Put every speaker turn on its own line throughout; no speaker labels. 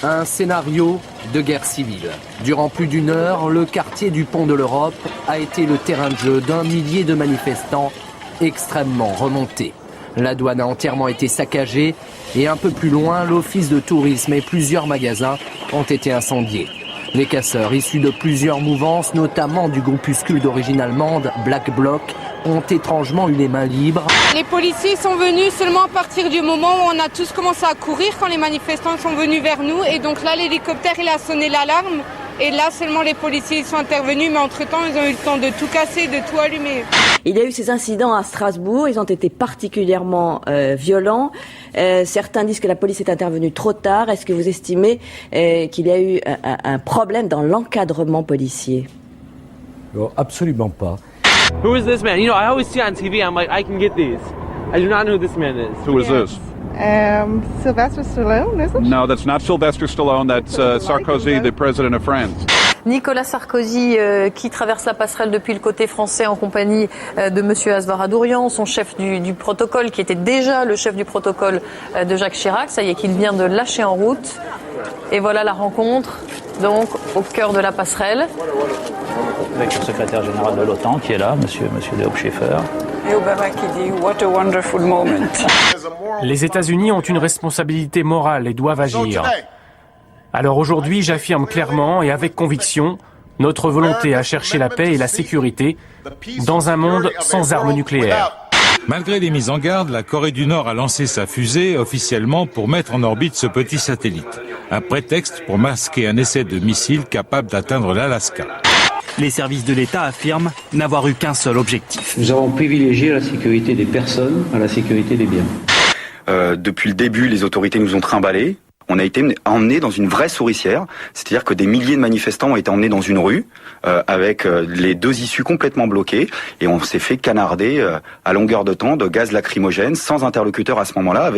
Un scénario de guerre civile. Durant plus d'une heure, le quartier du Pont de l'Europe a été le terrain de jeu d'un millier de manifestants extrêmement remontés. La douane a entièrement été saccagée et un peu plus loin, l'office de tourisme et plusieurs magasins ont été incendiés. Les casseurs, issus de plusieurs mouvances, notamment du groupuscule d'origine allemande Black Bloc, ont étrangement eu les mains libres.
Les policiers sont venus seulement à partir du moment où on a tous commencé à courir quand les manifestants sont venus vers nous. Et donc là, l'hélicoptère, il a sonné l'alarme. Et là, seulement les policiers sont intervenus. Mais entre-temps, ils ont eu le temps de tout casser, de tout allumer.
Il y a eu ces incidents à Strasbourg. Ils ont été particulièrement violents. Certains disent que la police est intervenue trop tard. Est-ce que vous estimez qu'il y a eu un problème dans l'encadrement policier?
Non, absolument pas.
Who is this man? You know, I always see on TV, I'm like, I can get these. I do not know who this man is.
Who is this?
Sylvester Stallone, is it?
No, that's not Sylvester Stallone. That's Sarkozy, the president of France.
Nicolas Sarkozy qui traverse la passerelle depuis le côté français en compagnie de monsieur Asghar Adourian, son chef du protocole qui était déjà le chef du protocole de Jacques Chirac. Ça y est qu'il vient de lâcher en route. Et voilà la rencontre, donc au cœur de la passerelle.
Avec le secrétaire général de l'OTAN qui est là, monsieur de Hauptschäfer.
Et Obama qui dit « What a wonderful moment ».
Les États-Unis ont une responsabilité morale et doivent agir. Alors aujourd'hui, j'affirme clairement et avec conviction notre volonté à chercher la paix et la sécurité dans un monde sans armes nucléaires.
Malgré les mises en garde, la Corée du Nord a lancé sa fusée officiellement pour mettre en orbite ce petit satellite. Un prétexte pour masquer un essai de missile capable d'atteindre l'Alaska.
Les services de l'État affirment n'avoir eu qu'un seul objectif.
Nous avons privilégié la sécurité des personnes à la sécurité des biens.
Depuis le début, les autorités nous ont trimballés. On a été emmenés dans une vraie souricière, c'est-à-dire que des milliers de manifestants ont été emmenés dans une rue avec les deux issues complètement bloquées et on s'est fait canarder à longueur de temps de gaz lacrymogène sans interlocuteur à ce moment-là,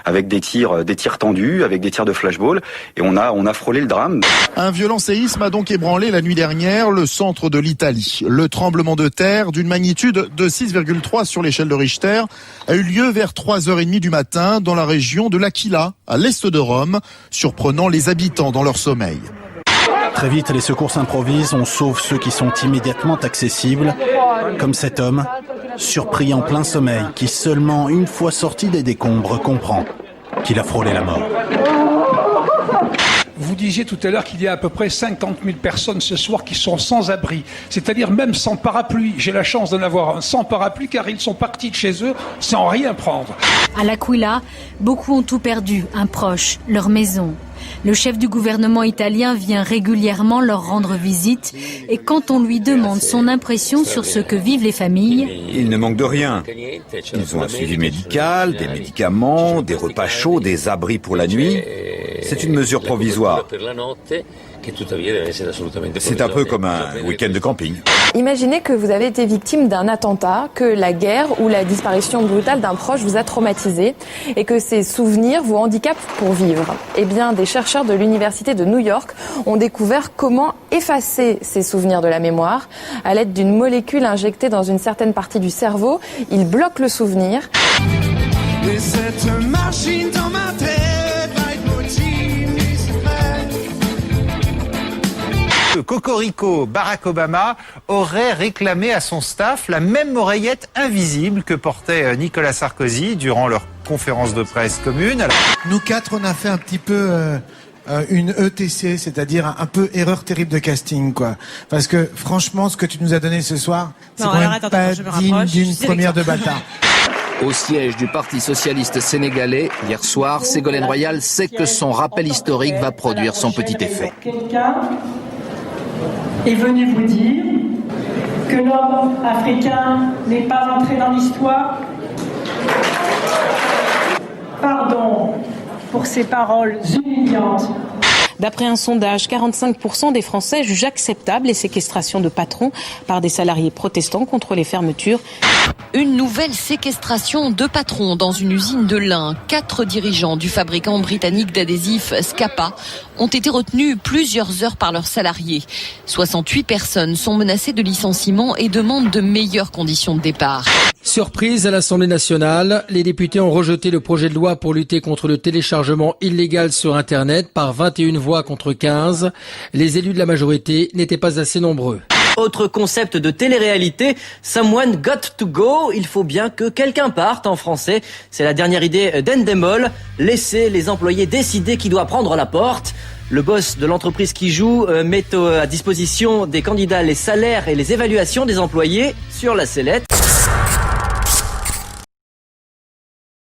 avec des tirs tendus, avec des tirs de flashball et on a frôlé le drame.
Un violent séisme a donc ébranlé la nuit dernière le centre de l'Italie. Le tremblement de terre d'une magnitude de 6,3 sur l'échelle de Richter a eu lieu vers 3h30 du matin dans la région de l'Aquila, à l'est de Rome, surprenant les habitants dans leur sommeil.
Très vite, les secours s'improvisent, on sauve ceux qui sont immédiatement accessibles, comme cet homme, surpris en plein sommeil, qui seulement une fois sorti des décombres comprend qu'il a frôlé la mort.
Vous disiez tout à l'heure qu'il y a à peu près 50 000 personnes ce soir qui sont sans abri, c'est-à-dire même sans parapluie. J'ai la chance d'en avoir un sans parapluie car ils sont partis de chez eux sans rien prendre.
À l'Aquila, beaucoup ont tout perdu, un proche, leur maison. Le chef du gouvernement italien vient régulièrement leur rendre visite et quand on lui demande son impression sur ce que vivent les familles...
Il ne manque de rien. Ils ont un suivi médical, des médicaments, des repas chauds, des abris pour la nuit. C'est une mesure provisoire. C'est un peu comme un week-end de camping.
Imaginez que vous avez été victime d'un attentat, que la guerre ou la disparition brutale d'un proche vous a traumatisé et que ces souvenirs vous handicapent pour vivre. Eh bien, des chercheurs de l'université de New York ont découvert comment effacer ces souvenirs de la mémoire. À l'aide d'une molécule injectée dans une certaine partie du cerveau, ils bloquent le souvenir.
Mais cette machine dans ma tête.
Cocorico, Barack Obama aurait réclamé à son staff la même oreillette invisible que portait Nicolas Sarkozy durant leur conférence de presse commune.
Nous quatre, on a fait un petit peu une ETC, c'est-à-dire un peu erreur terrible de casting, quoi. Parce que franchement, ce que tu nous as donné ce soir, c'est quand même pas digne d'une première de bâtard.
Au siège du Parti socialiste sénégalais, hier soir, Ségolène Royal sait que son rappel historique va produire son petit effet. Quelqu'un est venu vous dire que l'homme africain n'est pas entré dans l'histoire. Pardon pour ces paroles humiliantes.
D'après un sondage, 45% des Français jugent acceptable les séquestrations de patrons par des salariés protestants contre les fermetures.
Une nouvelle séquestration de patrons dans une usine de lin. 4 dirigeants du fabricant britannique d'adhésifs Scapa ont été retenus plusieurs heures par leurs salariés. 68 personnes sont menacées de licenciement et demandent de meilleures conditions de départ.
Surprise à l'Assemblée nationale, les députés ont rejeté le projet de loi pour lutter contre le téléchargement illégal sur Internet par 21 voix contre 15. Les élus de la majorité n'étaient pas assez nombreux.
Autre concept de télé-réalité, someone got to go, il faut bien que quelqu'un parte en français. C'est la dernière idée d'Endemol, laisser les employés décider qui doit prendre la porte. Le boss de l'entreprise qui joue met à disposition des candidats les salaires et les évaluations des employés sur la sellette.